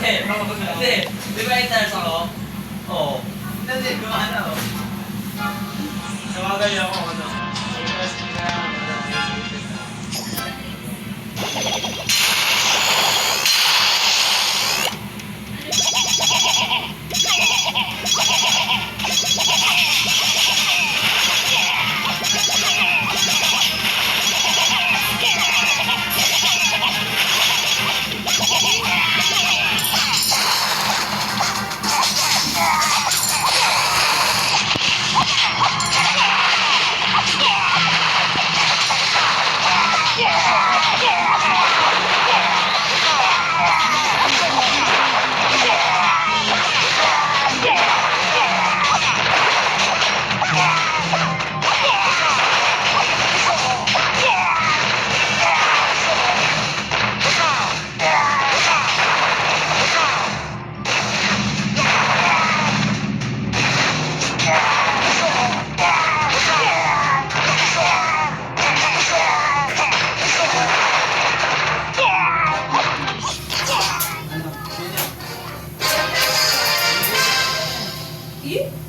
Hindi. Di ba interest ako? Oo. Hindi, gumana ako. Tawagay ako, ano? Interest na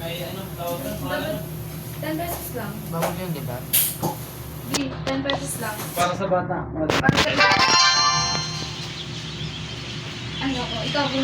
may anong tawag na? 10 pesos lang. Bawal yun, di ba? Di, 10 pesos lang. Para sa bata. Para sa ano ko, ikaw